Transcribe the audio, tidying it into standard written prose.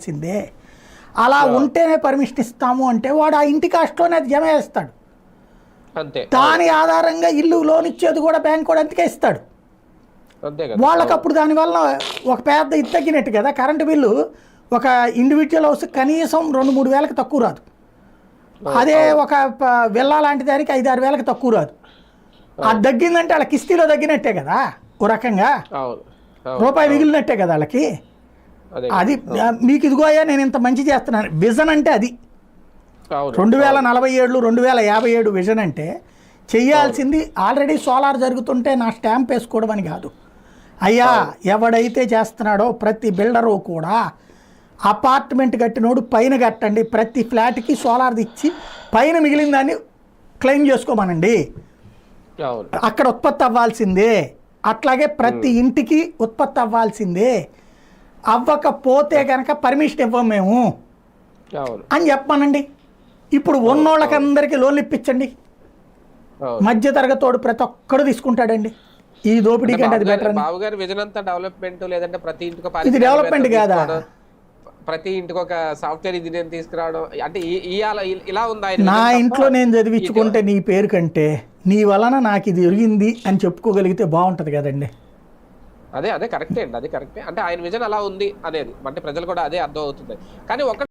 సిందే అలా ఉంటేనే పర్మిషన్ ఇస్తాము అంటే వాడు ఆ ఇంటి కాస్ట్లోనే అది జమ చేస్తాడు. అంతే దాని ఆధారంగా ఇల్లు లోన్ ఇచ్చేది కూడా బ్యాంక్ కూడా అంతకే ఇస్తాడు. అంతే కదా. వాళ్ళకి అప్పుడు దానివల్ల ఒక పెద్ద ఇది తగ్గినట్టు కదా. కరెంటు బిల్లు ఒక ఇండివిజువల్ హౌస్ కనీసం 2-3 వేలకు తక్కువ రాదు. అదే ఒక విల్లా లాంటి దానికి 5-6 వేలకు తక్కువ రాదు. అది తగ్గిందంటే వాళ్ళ కిస్తీలో తగ్గినట్టే కదా. ఓ రకంగా రూపాయి మిగిలినట్టే కదా వాళ్ళకి. అది మీకు ఇదిగో అయ్యా నేను ఇంత మంచి చేస్తున్నాను విజన్ అంటే అది 2047 2057 విజన్ అంటే చెయ్యాల్సింది. ఆల్రెడీ సోలార్ జరుగుతుంటే నా స్టాంప్ వేసుకోవడం అని కాదు అయ్యా. ఎవడైతే చేస్తున్నాడో ప్రతి బిల్డరు కూడా అపార్ట్మెంట్ కట్టినోడు పైన కట్టండి, ప్రతి ఫ్లాట్కి సోలార్ది ఇచ్చి పైన మిగిలిన దాన్ని క్లెయిమ్ చేసుకోమనండి. అక్కడ ఉత్పత్తి అవ్వాల్సిందే. అట్లాగే ప్రతి ఇంటికి ఉత్పత్తి అవ్వాల్సిందే. అవ్వకపోతే కనుక పర్మిషన్ ఇవ్వం మేము అని చెప్పమనండి. ఇప్పుడు ఉన్నోళ్ళకందరికీ లోన్లు ఇప్పించండి. మధ్య తరగతోడు ప్రతి ఒక్కడు తీసుకుంటాడండి. ఈ దోపిడీ కంటే అది బెటర్. బాబు గారి విజన్ అంతా డెవలప్మెంట్ లేదంటే ప్రతి ఇంటికి ఇది డెవలప్మెంట్ కాదా? ప్రతి ఇంటికి ఒక సాఫ్ట్వేర్ ఇంజనీర్ తీసుకురావడం అంటే ఇలా ఉందా? నా ఇంట్లో నేను చదివించుకుంటే నీ పేరు కంటే నీ వలన నాకు ఇది జరిగింది అని చెప్పుకోగలిగితే బాగుంటుంది కదండి. అదే కరెక్టే అండి, అది కరెక్టే. అంటే ఆయన విజన్ అలా ఉంది అనేది అంటే ప్రజలు కూడా అదే అర్థం అవుతుంది. కానీ ఒక